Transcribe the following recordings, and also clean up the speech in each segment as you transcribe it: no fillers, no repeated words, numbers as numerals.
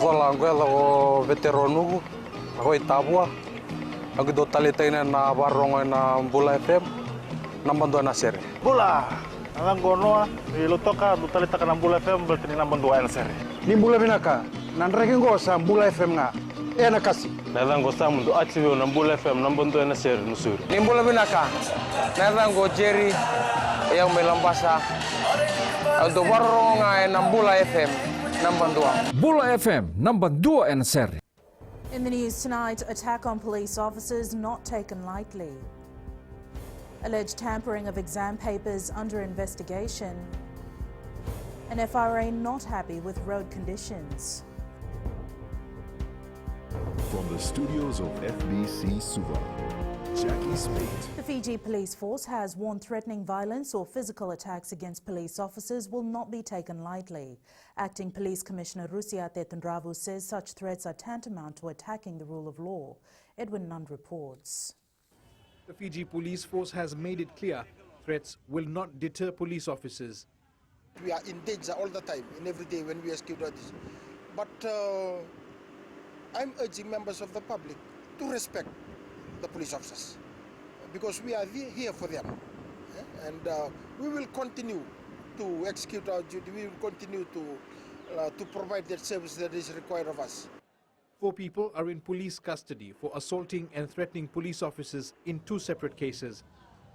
Vola anguela o veteranu, ako itabua. Ako do talitay na barong na Bula FM, nambando na sir. Bula, ang gono ilutoka do talita ka ng Bula FM berarti nambando na sir. Ni Bula binaka, nanregen go sa Bula FM nga. Na kasi. Nalang go sa mundo active ng Bula FM nambando na sir nusur. Ni Bula binaka, nalang go Jerry, yang melambasa. Do barong ng Bula FM, nambando. Bula FM, nambando na sir. In the news tonight, attack on police officers not taken lightly. Alleged tampering of exam papers under investigation. An FRA not happy with road conditions. From the studios of FBC Suva, Jackie Smith. The Fiji Police Force has warned threatening violence or physical attacks against police officers will not be taken lightly. Acting Police Commissioner Rusiate Tundravu says such threats are tantamount to attacking the rule of law. Edwin Nund reports. The Fiji Police Force has made it clear threats will not deter police officers. We are in danger all the time, in every day when we rescue this. But I'm urging members of the public to respect the police officers because we are here for them. And we will continue to execute our duty. We will continue to provide that service that is required of us. 4 people are in police custody for assaulting and threatening police officers in 2 separate cases.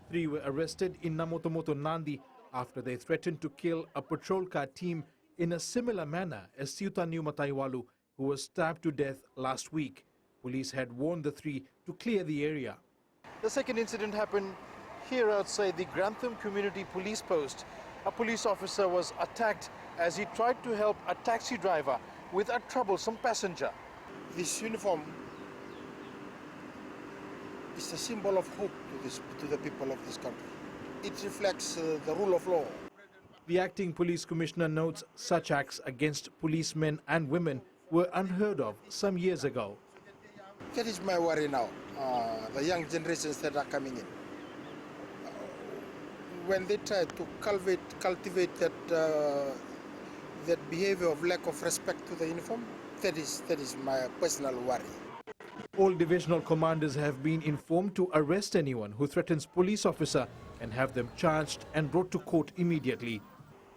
3 were arrested in Namotomoto, Nandi after they threatened to kill a patrol car team in a similar manner as Siuta New Mataiwalu, who was stabbed to death last week. Police had warned the 3 to clear the area. The second incident happened here outside the Grantham Community Police Post. A police officer was attacked as he tried to help a taxi driver with a troublesome passenger. This uniform is a symbol of hope to the people of this country. It reflects the rule of law. The acting police commissioner notes such acts against policemen and women were unheard of some years ago. That is my worry now, the young generations that are coming in. When they try to cultivate that behavior of lack of respect to the uniform, that is my personal worry. All divisional commanders have been informed to arrest anyone who threatens police officer and have them charged and brought to court immediately.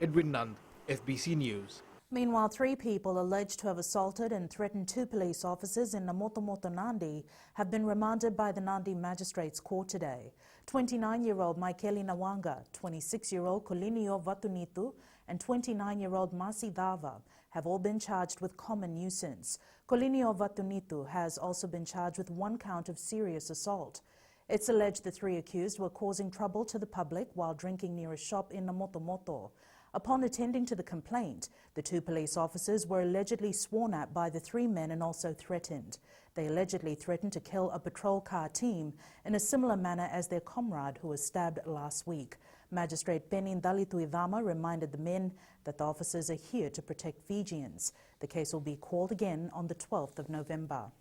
Edwin Nund, FBC News. Meanwhile, 3 people alleged to have assaulted and threatened 2 police officers in Namotomoto, Nandi have been remanded by the Nandi Magistrates Court today. 29-year-old Maikeli Nawanga, 26-year-old Kolinio Vatunitu, and 29-year-old Masi Dava have all been charged with common nuisance. Kolinio Vatunitu has also been charged with 1 count of serious assault. It's alleged the 3 accused were causing trouble to the public while drinking near a shop in Namotomoto. Upon attending to the complaint, the 2 police officers were allegedly sworn at by the 3 men and also threatened. They allegedly threatened to kill a patrol car team in a similar manner as their comrade who was stabbed last week. Magistrate Penin Dalituidama reminded the men that the officers are here to protect Fijians. The case will be called again on the 12th of November.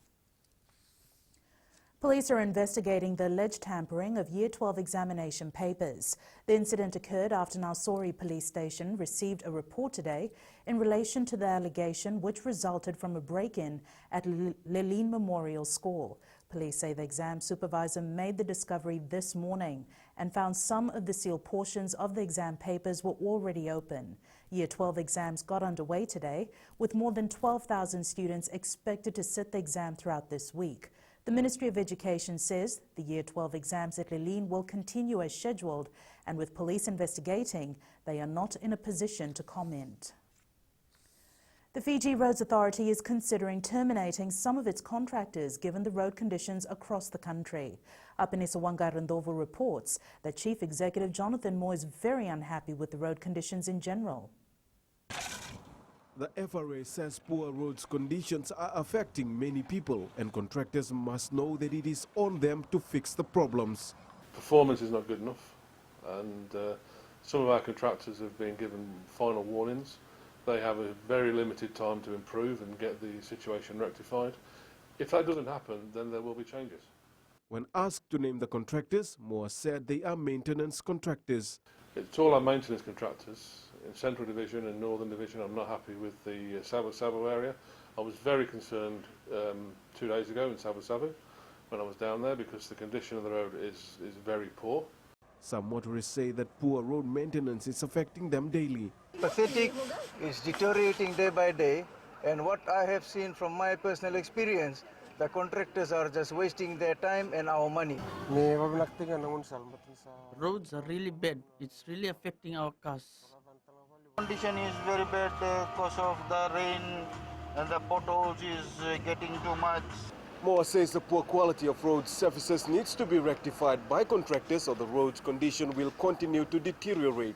Police are investigating the alleged tampering of Year 12 examination papers. The incident occurred after Nausori Police Station received a report today in relation to the allegation which resulted from a break-in at Leline Memorial School. Police say the exam supervisor made the discovery this morning and found some of the sealed portions of the exam papers were already open. Year 12 exams got underway today, with more than 12,000 students expected to sit the exam throughout this week. The Ministry of Education says the Year 12 exams at Leline will continue as scheduled, and with police investigating, they are not in a position to comment. The Fiji Roads Authority is considering terminating some of its contractors given the road conditions across the country. Apinisa Wangarandovo reports that Chief Executive Jonathan Moore is very unhappy with the road conditions in general. The FRA says poor roads conditions are affecting many people and contractors must know that it is on them to fix the problems. Performance is not good enough, and some of our contractors have been given final warnings. They have a very limited time to improve and get the situation rectified. If that doesn't happen, then there will be changes. When asked to name the contractors, Moore said they are maintenance contractors. It's all our maintenance contractors. In Central Division and Northern Division, I'm not happy with the Sabo area. I was very concerned 2 days ago in Sabu Sabu when I was down there because the condition of the road is very poor. Some motorists say that poor road maintenance is affecting them daily. Pathetic is deteriorating day by day, and what I have seen from my personal experience, the contractors are just wasting their time and our money. Roads are really bad. It's really affecting our cars. Condition is very bad because of the rain, and the potholes is getting too much. Moa says the poor quality of road surfaces needs to be rectified by contractors or the road's condition will continue to deteriorate.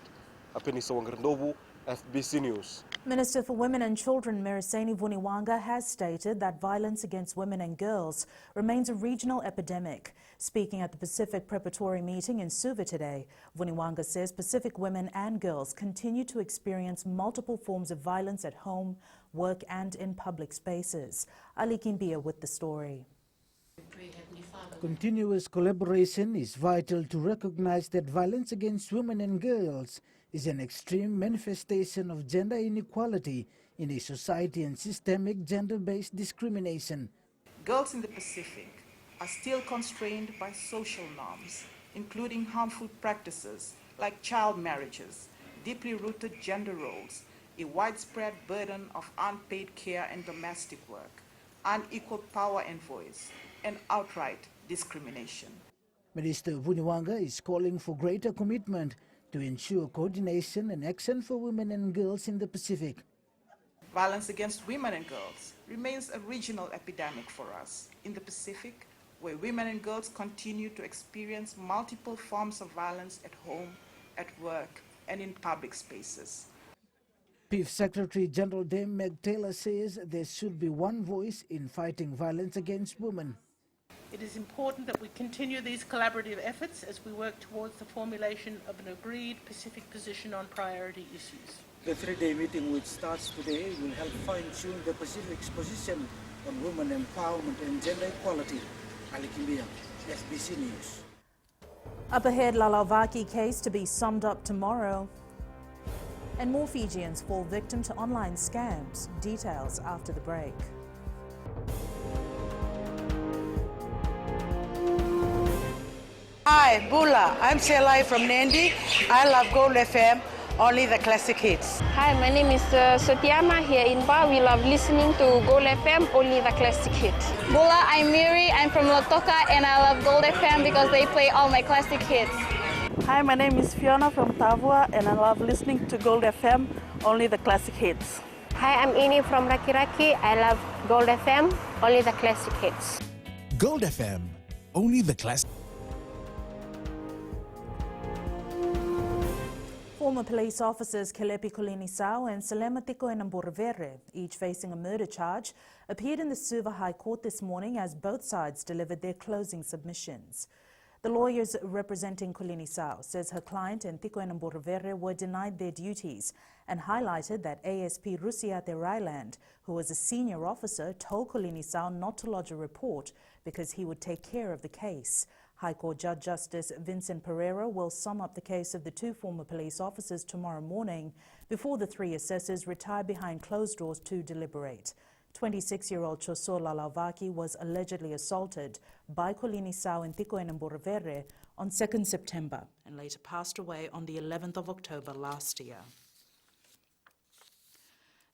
Apeniso Wangarandobu, FBC News. Minister for Women and Children Meriseni Vuniwanga has stated that violence against women and girls remains a regional epidemic. Speaking at the Pacific Preparatory Meeting in Suva today, Vuniwanga says Pacific women and girls continue to experience multiple forms of violence at home, work and in public spaces. Ali Kimbia with the story. Continuous collaboration is vital to recognize that violence against women and girls is an extreme manifestation of gender inequality in a society and systemic gender-based discrimination. Girls in the Pacific are still constrained by social norms, including harmful practices like child marriages, deeply rooted gender roles, a widespread burden of unpaid care and domestic work, unequal power and voice, and outright discrimination. Minister Vuniwanga is calling for greater commitment to ensure coordination and action for women and girls in the Pacific. Violence against women and girls remains a regional epidemic for us in the Pacific, where women and girls continue to experience multiple forms of violence at home, at work, and in public spaces. PIF Secretary General Dame Meg Taylor says there should be one voice in fighting violence against women. It is important that we continue these collaborative efforts as we work towards the formulation of an agreed Pacific position on priority issues. The three-day meeting which starts today will help fine-tune the Pacific's position on women empowerment and gender equality. Ali Kimbia, FBC News. Up ahead, Lalavaki case to be summed up tomorrow. And more Fijians fall victim to online scams. Details after the break. Hi, Bula. I'm Selai from Nandi. I love Gold FM, only the classic hits. Hi, my name is Satyama here in Ba. We love listening to Gold FM, only the classic hits. Bula, I'm Miri. I'm from Lotoka and I love Gold FM because they play all my classic hits. Hi, my name is Fiona from Tavua and I love listening to Gold FM, only the classic hits. Hi, I'm Ini from Rakiraki. I love Gold FM, only the classic hits. Gold FM, only the classic. Former police officers Kelepi Kulinisau and Selematiko Enamborvere, each facing a murder charge, appeared in the Suva High Court this morning as both sides delivered their closing submissions. The lawyers representing Kulinisau says her client and Tiko Enamborvere were denied their duties and highlighted that ASP Rusiate Ryland, who was a senior officer, told Kulinisau not to lodge a report because he would take care of the case. High Court Judge Justice Vincent Pereira will sum up the case of the two former police officers tomorrow morning before the three assessors retire behind closed doors to deliberate. 26-year-old Choso Lalavaki was allegedly assaulted by Kulinisau and Tiko Enamborvere on 2nd September and later passed away on the 11th of October last year.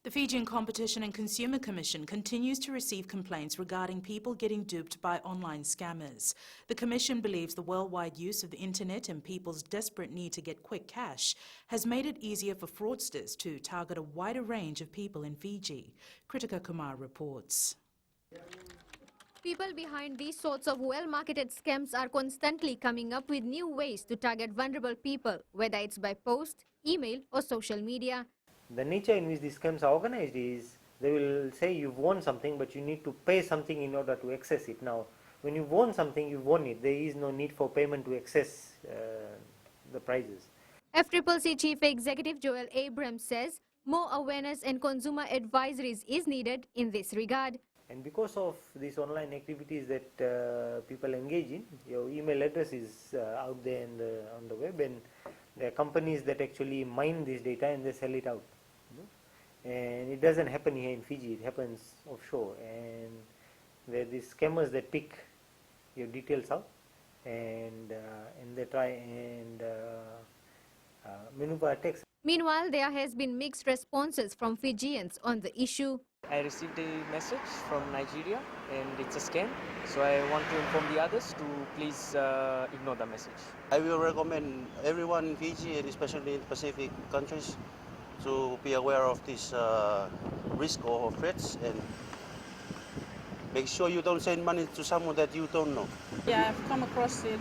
The Fijian Competition and Consumer Commission continues to receive complaints regarding people getting duped by online scammers. The Commission believes the worldwide use of the internet and people's desperate need to get quick cash has made it easier for fraudsters to target a wider range of people in Fiji. Kritika Kumar reports. People behind these sorts of well-marketed scams are constantly coming up with new ways to target vulnerable people, whether it's by post, email or social media. The nature in which these scams are organized is they will say you've won something but you need to pay something in order to access it. Now, when you've won something, you've won it. There is no need for payment to access the prizes. FCCC Chief Executive Joel Abrams says more awareness and consumer advisories is needed in this regard. And because of these online activities that people engage in, your email address is out there on the web, and there are companies that actually mine this data and they sell it out. and it doesn't happen here in Fiji, it happens offshore, and there are these scammers that pick your details out and they try and maneuver attacks. Meanwhile, there has been mixed responses from Fijians on the issue. I received a message from Nigeria and it's a scam, so I want to inform the others to please ignore the message. I will recommend everyone in Fiji and especially in Pacific countries to be aware of this risk or threats and make sure you don't send money to someone that you don't know. Yeah, I've come across it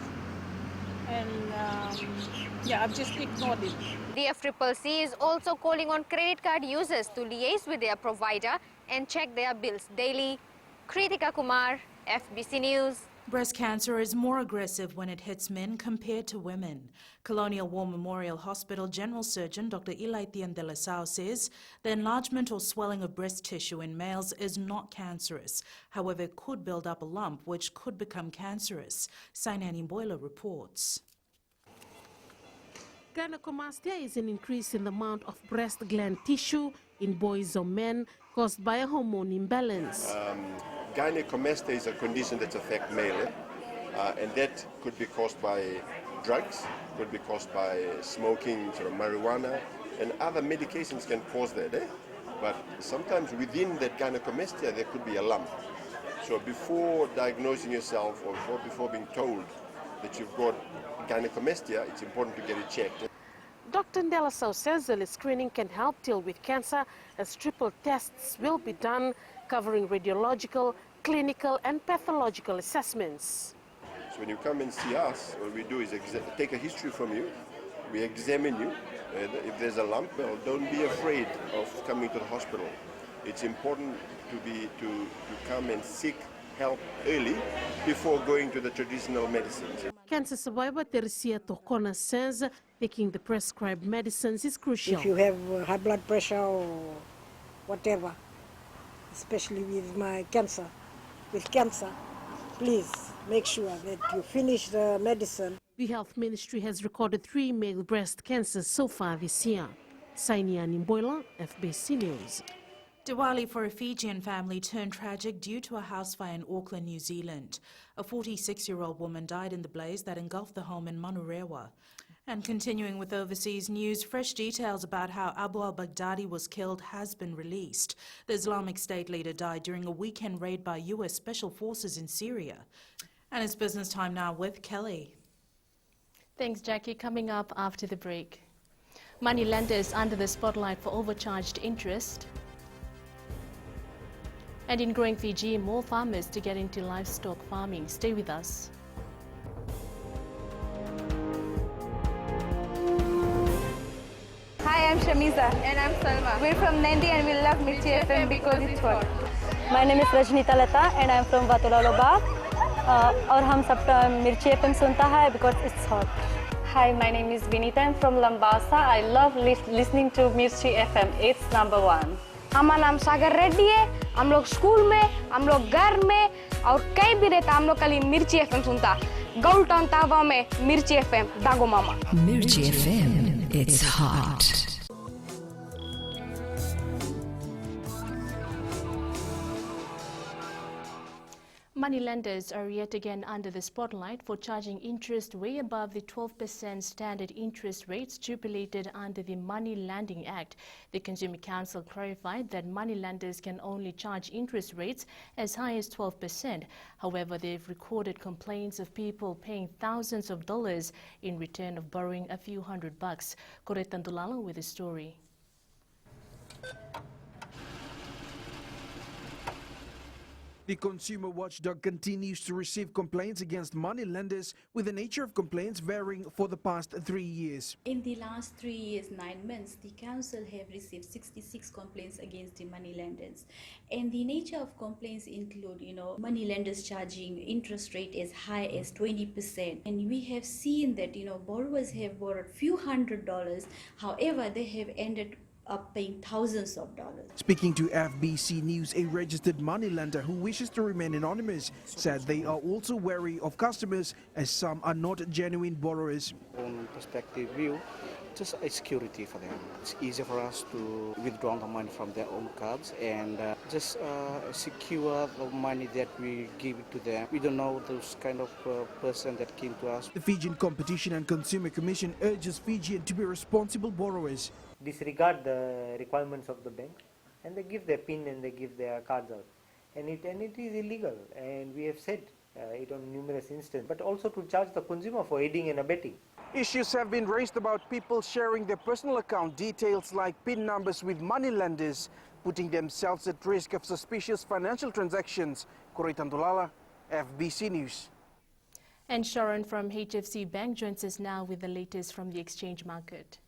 and yeah, I've just ignored it. The FCCC is also calling on credit card users to liaise with their provider and check their bills daily. Kritika Kumar, FBC News. Breast cancer is more aggressive when it hits men compared to women. Colonial War Memorial Hospital General Surgeon Dr. Ilaithian de la Sao says the enlargement or swelling of breast tissue in males is not cancerous. However, it could build up a lump which could become cancerous. Sainani Boiler reports. Gynecomastia is an increase in the amount of breast gland tissue in boys or men caused by a hormone imbalance. Gynecomastia is a condition that affects male, and that could be caused by drugs, could be caused by smoking, sort of marijuana, and other medications can cause that. But sometimes within that gynecomastia there could be a lump. So before diagnosing yourself or before being told that you've got gynecomastia, it's important to get it checked. Dr. Ndelasau says early screening can help deal with cancer as triple tests will be done covering radiological, clinical and pathological assessments. So when you come and see us, what we do is take a history from you, we examine you, if there's a lump, well, don't be afraid of coming to the hospital. It's important to come and seek help early before going to the traditional medicines. Cancer survivor Teresia Tokona says taking the prescribed medicines is crucial. If you have high blood pressure or whatever, especially with my cancer, please make sure that you finish the medicine. The Health Ministry has recorded 3 male breast cancers so far this year. Sainia Nimboila, FBC News. Diwali for a Fijian family turned tragic due to a house fire in Auckland, New Zealand. A 46-year-old woman died in the blaze that engulfed the home in Manurewa. And continuing with overseas news, fresh details about how Abu al-Baghdadi was killed has been released. The Islamic State leader died during a weekend raid by US Special Forces in Syria. And it's business time now with Kelly. Thanks, Jackie. Coming up after the break. Moneylenders under the spotlight for overcharged interest. And in growing Fiji, more farmers to get into livestock farming. Stay with us. Hi, I'm Shamiza. And I'm Salma. We're from Nandi and we love Mirchi FM because it's hot. My name is Rajnita Lata and I'm from Vatulaloba. और हम सब मिर्ची FM सुनता है because it's hot. Hi, my name is Vinita. I'm from Lambasa. I love listening to Mirchi FM. It's number 1. हमारा नाम सागर रेड्डी है। हम लोग स्कूल में, हम लोग घर में और कहीं भी रहता हम लोग खाली मिर्ची एफएम सुनता। गौल टाउन तावा में मिर्ची एफएम दागो मामा। Mirchi FM, it's hot. Moneylenders are yet again under the spotlight for charging interest way above the 12% standard interest rate stipulated under the Money Lending Act. The Consumer Council clarified that moneylenders can only charge interest rates as high as 12%. However, they've recorded complaints of people paying thousands of dollars in return of borrowing a few $100. Koretan Dulala with the story. The consumer watchdog continues to receive complaints against moneylenders, with the nature of complaints varying for the past 3 years. In the last 3 years, 9 months, the council have received 66 complaints against the moneylenders. And the nature of complaints include, moneylenders charging interest rate as high as 20%. And we have seen that, borrowers have borrowed few $100s. However, they have ended up paying thousands of dollars. Speaking to FBC News, a registered moneylender who wishes to remain anonymous said they are also wary of customers as some are not genuine borrowers. From perspective view, just a security for them. It's easy for us to withdraw the money from their own cards and just secure the money that we give to them. We don't know those kind of person that came to us. The Fijian Competition and Consumer Commission urges Fijians to be responsible borrowers. Disregard the requirements of the bank, and they give their PIN and they give their cards out, and it is illegal. And we have said it on numerous instances, but also to charge the consumer for aiding and abetting. Issues have been raised about people sharing their personal account details like PIN numbers with moneylenders, putting themselves at risk of suspicious financial transactions. Kuritan Tulala, FBC News. And Sharon from HFC Bank joins us now with the latest from the exchange market.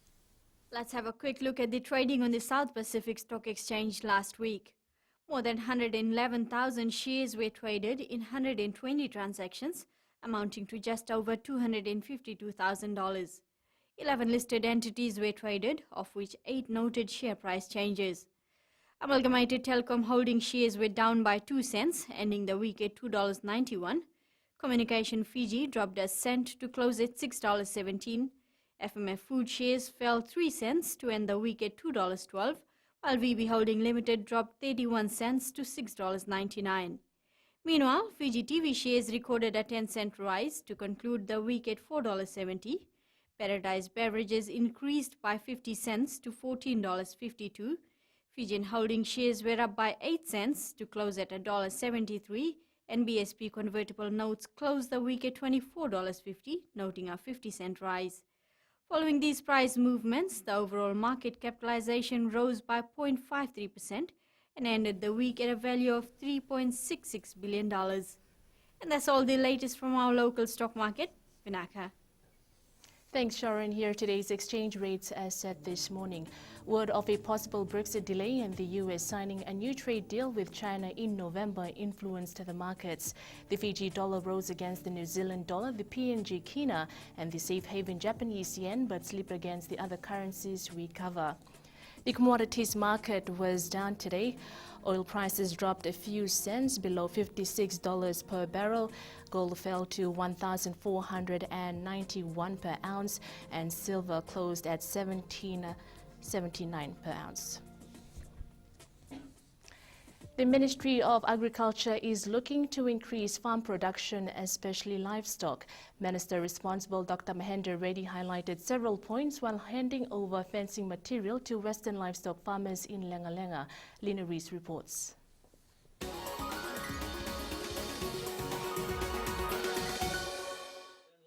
Let's have a quick look at the trading on the South Pacific Stock Exchange last week. More than 111,000 shares were traded in 120 transactions, amounting to just over $252,000. 11 listed entities were traded, of which 8 noted share price changes. Amalgamated Telecom Holding shares were down by 2 cents, ending the week at $2.91. Communication Fiji dropped a cent to close at $6.17. FMF Food shares fell 3 cents to end the week at $2.12, while VB Holding Limited dropped 31 cents to $6.99. Meanwhile, Fiji TV shares recorded a 10-cent rise to conclude the week at $4.70. Paradise Beverages increased by 50 cents to $14.52. Fijian Holding shares were up by 8 cents to close at $1.73. And BSP convertible notes closed the week at $24.50, noting a 50-cent rise. Following these price movements, the overall market capitalization rose by 0.53% and ended the week at a value of $3.66 billion. And that's all the latest from our local stock market, Vinaka. Thanks, Sharon. Here today's exchange rates as set this morning. Word of a possible Brexit delay and the US signing a new trade deal with China in November influenced the markets. The Fiji dollar rose against the New Zealand dollar, the PNG kina and the safe haven Japanese yen, but slipped against the other currencies we cover. The commodities market was down today. Oil prices dropped a few cents below $56 per barrel. Gold fell to $1,491 per ounce, and silver closed at $17.79 per ounce. The Ministry of Agriculture is looking to increase farm production, especially livestock. Minister responsible Dr. Mahendra Reddy highlighted several points while handing over fencing material to Western livestock farmers in Lenga. Lina Rees reports.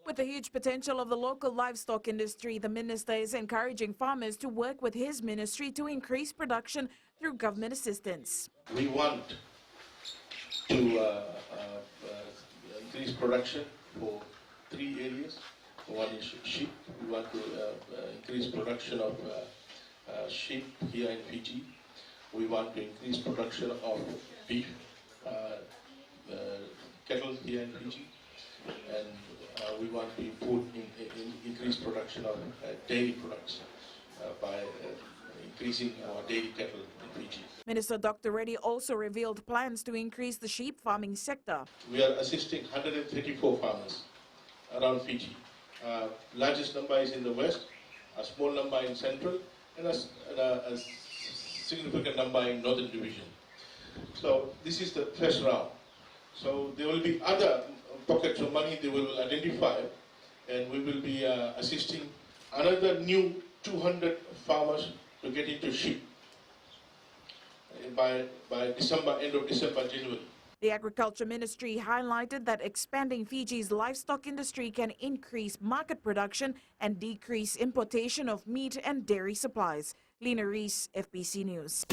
With the huge potential of the local livestock industry, the minister is encouraging farmers to work with his ministry to increase production through government assistance. We want to increase production for 3 areas. One is sheep. We want to increase production of sheep here in Fiji. We want to increase production of beef, cattle here in Fiji. And we want to increase production of dairy products by increasing our dairy cattle in Fiji. Minister Dr. Reddy also revealed plans to increase the sheep farming sector. We are assisting 134 farmers around Fiji. Largest number is in the west, a small number in central, and a significant number in northern division. So this is the first round. So there will be other pockets of money they will identify, and we will be assisting another new 200 farmers to get into sheep by December, end of December, January. The Agriculture Ministry highlighted that expanding Fiji's livestock industry can increase market production and decrease importation of meat and dairy supplies. Lina Rees, FBC News.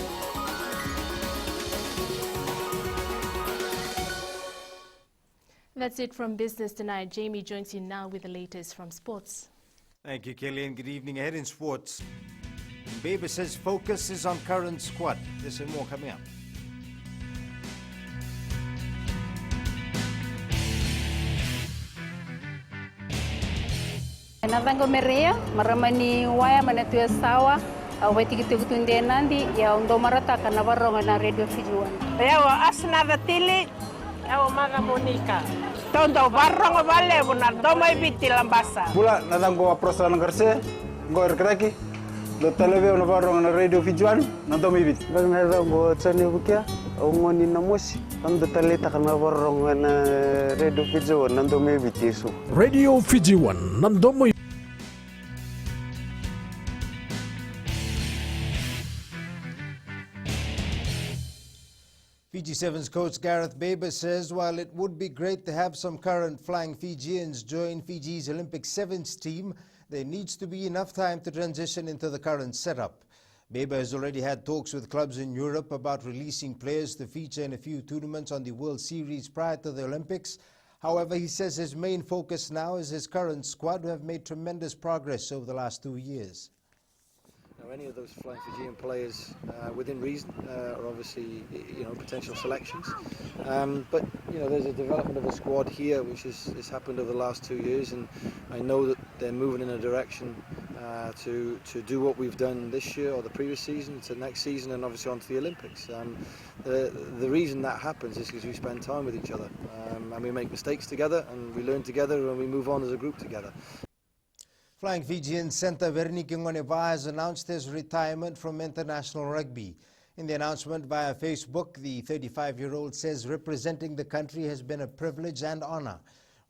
That's it from Business Tonight. Jamie joins you now with the latest from sports. Thank you, Kelly, and good evening. Ahead in sports, Baber says focus is on current squad. There's some more coming up. Natango meria maramani waya manatu sawa aweti kitunde nandi ya ndo marata kana baronga na radio Fiji 1. Yawa asna datili yawa mana Monica. Tondo baronga vale bunar domai biti lambasa. Pula natango prosa ngarse Gor kraki. Do televe ona varong na radio Fijuan na do mibit. Bang na do bo tsani bukia. Ongoni na mosi. Tam do taleta kana varong na radio Fijuan na do mibit yesu. Radio Fijuan nando mo. Fiji Sevens coach Gareth Baber says while it would be great to have some current flying Fijians join Fiji's Olympic Sevens team, there needs to be enough time to transition into the current setup. Baber has already had talks with clubs in Europe about releasing players to feature in a few tournaments on the World Series prior to the Olympics. However, he says his main focus now is his current squad, who have made tremendous progress over the last 2 years. Any of those flying Fijian players within reason are obviously potential selections, but there's a development of the squad here which has happened over the last 2 years, and I know that they're moving in a direction to do what we've done this year or the previous season to next season and obviously on to the Olympics. The reason that happens is because we spend time with each other and we make mistakes together and we learn together and we move on as a group together. Flying Fijian centre Vernike Ngoneva has announced his retirement from international rugby. In the announcement via Facebook, the 35-year-old says representing the country has been a privilege and honour.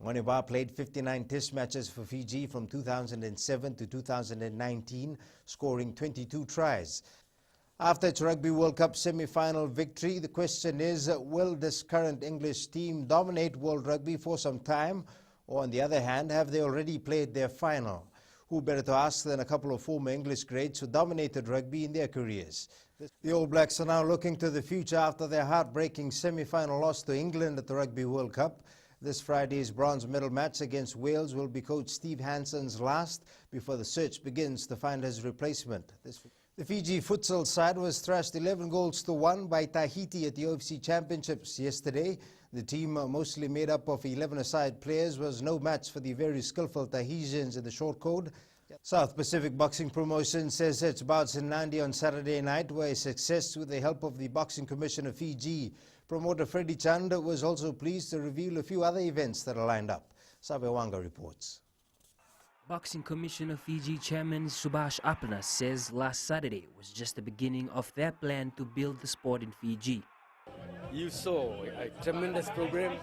Ngoneva played 59 test matches for Fiji from 2007 to 2019, scoring 22 tries. After its Rugby World Cup semi-final victory, the question is, will this current English team dominate World Rugby for some time? Or on the other hand, have they already played their final? Who better to ask than a couple of former English greats who dominated rugby in their careers. The All Blacks are now looking to the future after their heartbreaking semi-final loss to England at the Rugby World Cup. This Friday's bronze medal match against Wales will be coach Steve Hanson's last before the search begins to find his replacement. The Fiji futsal side was thrashed 11-1 by Tahiti at the OFC Championships yesterday. The team, mostly made up of 11-a-side players, was no match for the very skillful Tahitians in the short code. South Pacific Boxing Promotion says its bouts in Nandi on Saturday night were a success with the help of the Boxing Commission of Fiji. Promoter Freddie Chand was also pleased to reveal a few other events that are lined up. Sabewanga reports. Boxing Commission of Fiji Chairman Subhash Apana says last Saturday was just the beginning of their plan to build the sport in Fiji. You saw a tremendous program.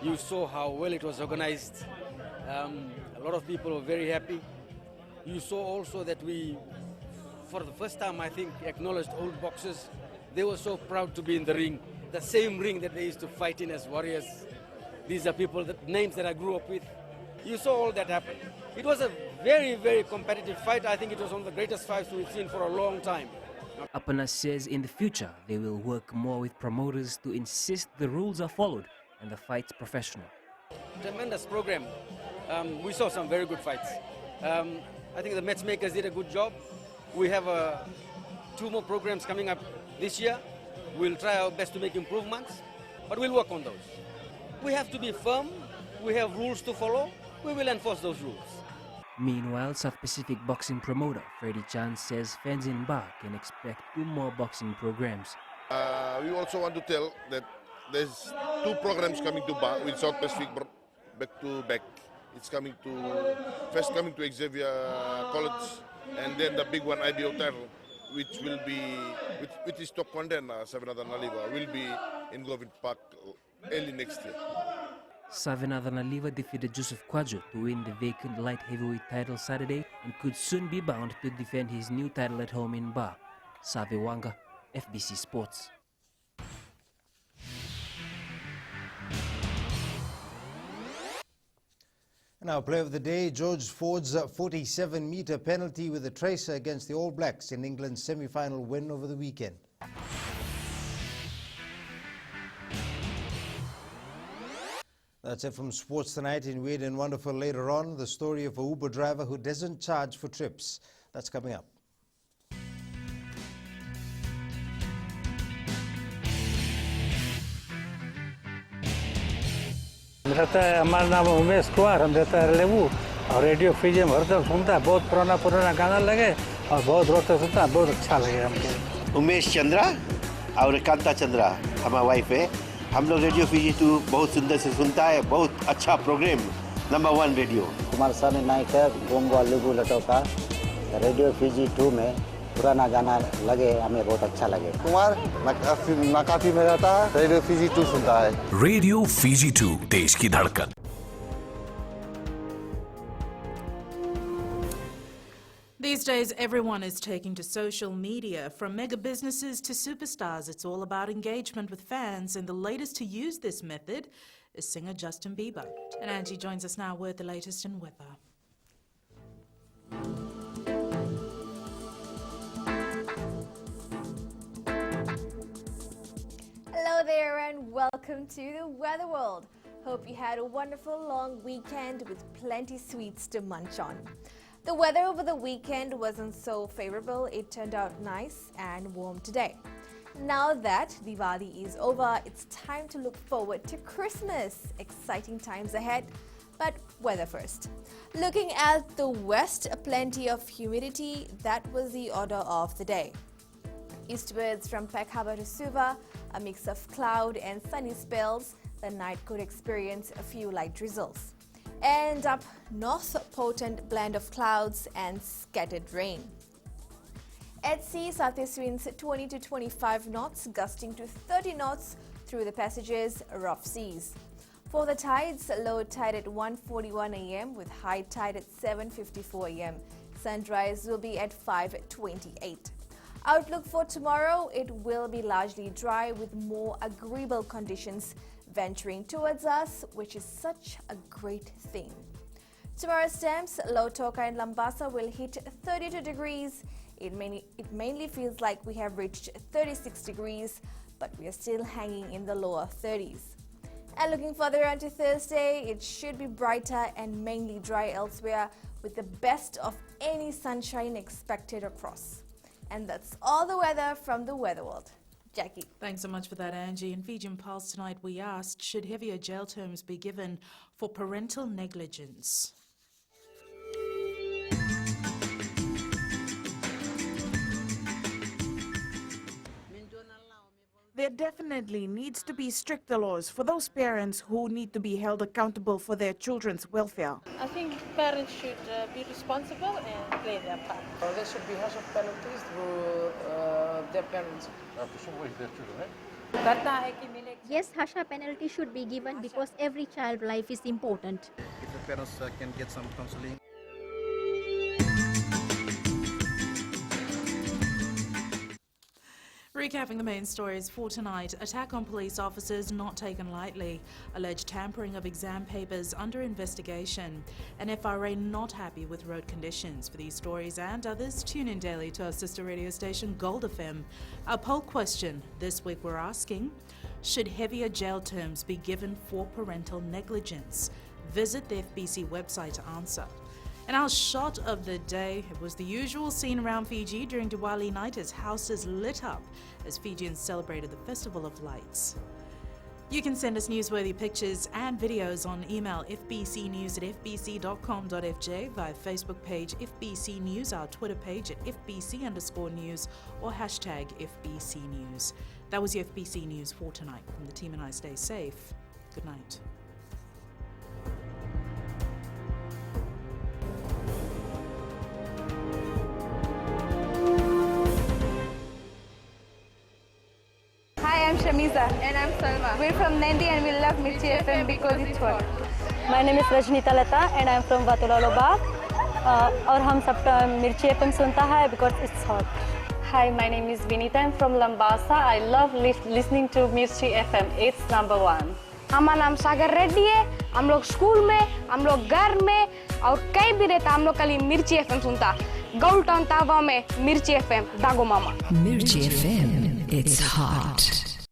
You saw how well it was organized. A lot of people were very happy. You saw also that we, for the first time, I think, acknowledged old boxers. They were so proud to be in the ring, the same ring that they used to fight in as warriors. These are people, names that I grew up with. You saw all that happen. It was a very, very competitive fight. I think it was one of the greatest fights we've seen for a long time. Apana says in the future they will work more with promoters to insist the rules are followed and the fight's professional. Tremendous program. We saw some very good fights. I think the matchmakers did a good job. We have 2 more programs coming up this year. We'll try our best to make improvements, but we'll work on those. We have to be firm. We have rules to follow. We will enforce those rules. Meanwhile, South Pacific boxing promoter Freddie Chan says fans in Ba can expect 2 more boxing programs. We also want to tell that there's 2 programs coming to Ba with South Pacific back to back. It's coming to Xavier College, and then the big one IB Hotel, which will be with its top contender Savinathan Naliva will be in Government Park early next year. Savinathan Naliva defeated Joseph Kwadjo to win the vacant light heavyweight title Saturday and could soon be bound to defend his new title at home in Ba. Savewanga, FBC Sports. Now, play of the day, George Ford's 47-metre penalty with a tracer against the All Blacks in England's semi-final win over the weekend. That's it from Sports Tonight. In Weird and Wonderful later on, the story of a Uber driver who doesn't charge for trips. That's coming up. हमारा नाम उमेश कुमार, हम रहता है लेबू और radio Fiji में हरदम सुनता है, बहुत पुराना गाना लगे और बहुत रोते सुनता है, बहुत अच्छा लगे हमको। उमेश चंद्रा और कांता चंद्रा हमारा वाइफ है, हम लोग रेडियो फीजी 2 बहुत सुंदर से सुनता है, बहुत अच्छा प्रोग्राम, नंबर 1 रेडियो। कुमार स्वामी नायक है, गोंगवा लेबू लटोका रेडियो फीजी 2 में पुराना गाना लगे, हमें बहुत अच्छा लगे। कुमार नाकाफी में रहता है, रेडियो फीजी 2 सुनता है। रेडियो फीजी 2, देश की धड़कन। These days, everyone is taking to social media. From mega businesses to superstars, it's all about engagement with fans, and the latest to use this method is singer Justin Bieber. And Angie joins us now with the latest in weather. Hello there and welcome to the Weather World. Hope you had a wonderful long weekend with plenty sweets to munch on. The weather over the weekend wasn't so favorable. It turned out nice and warm today. Now that Diwali is over, it's time to look forward to Christmas. Exciting times ahead, but weather first. Looking at the west, plenty of humidity. That was the order of the day. Eastwards from Pekhaba to Suva, a mix of cloud and sunny spells. The night could experience a few light drizzles. And up north, potent blend of clouds and scattered rain. At sea, southeast winds 20 to 25 knots, gusting to 30 knots through the passages, rough seas. For the tides, low tide at 1:41 a.m. with high tide at 7:54 a.m. Sunrise will be at 5:28. Outlook for tomorrow, it will be largely dry with more agreeable conditions venturing towards us, which is such a great thing. Tomorrow's temps, Low Toka and Lambasa will hit 32 degrees. It mainly feels like we have reached 36 degrees, but we are still hanging in the lower 30s. And looking further on to Thursday, it should be brighter and mainly dry elsewhere with the best of any sunshine expected across. And that's all the weather from the Weather World. Jackie. Thanks so much for that, Angie. In Fijian Pulse tonight, we asked, should heavier jail terms be given for parental negligence? There definitely needs to be stricter laws for those parents who need to be held accountable for their children's welfare. I think parents should be responsible and play their part. There should be harsher penalties for their parents. Their children, Yes, harsher penalty should be given because every child life is important. If the parents can get some counseling. Recapping the main stories for tonight, attack on police officers not taken lightly, alleged tampering of exam papers under investigation, and FRA not happy with road conditions. For these stories and others, tune in daily to our sister radio station Gold FM. Our poll question this week we're asking, should heavier jail terms be given for parental negligence? Visit the FBC website to answer. And our shot of the day, it was the usual scene around Fiji during Diwali night as houses lit up as Fijians celebrated the Festival of Lights. You can send us newsworthy pictures and videos on email fbcnews@fbc.com.fj, via Facebook page FBC News, our Twitter page at FBC_news, or hashtag FBC News. That was your FBC News for tonight. From the team and I, stay safe. Good night. Hi, I'm Shamiza. And I'm Salma. We're from Nandi and we love Mirchi FM because it's hot. My name is Rajnita Lata and I'm from Vatulaloba. और हम सब मिर्ची FM सुनता है because it's hot. Hi, my name is Vinita. I'm from Lambasa. I love listening to Mirchi FM. It's number one. हमारा नाम सागर रेड्डी है. हम लोग स्कूल में, हम लोग घर में और कहीं भी रहता हम लोग कल मिर्ची FM सुनता. गोल्ड टाउन तावा में मिर्ची FM दागो मामा. Mirchi FM, it's hot.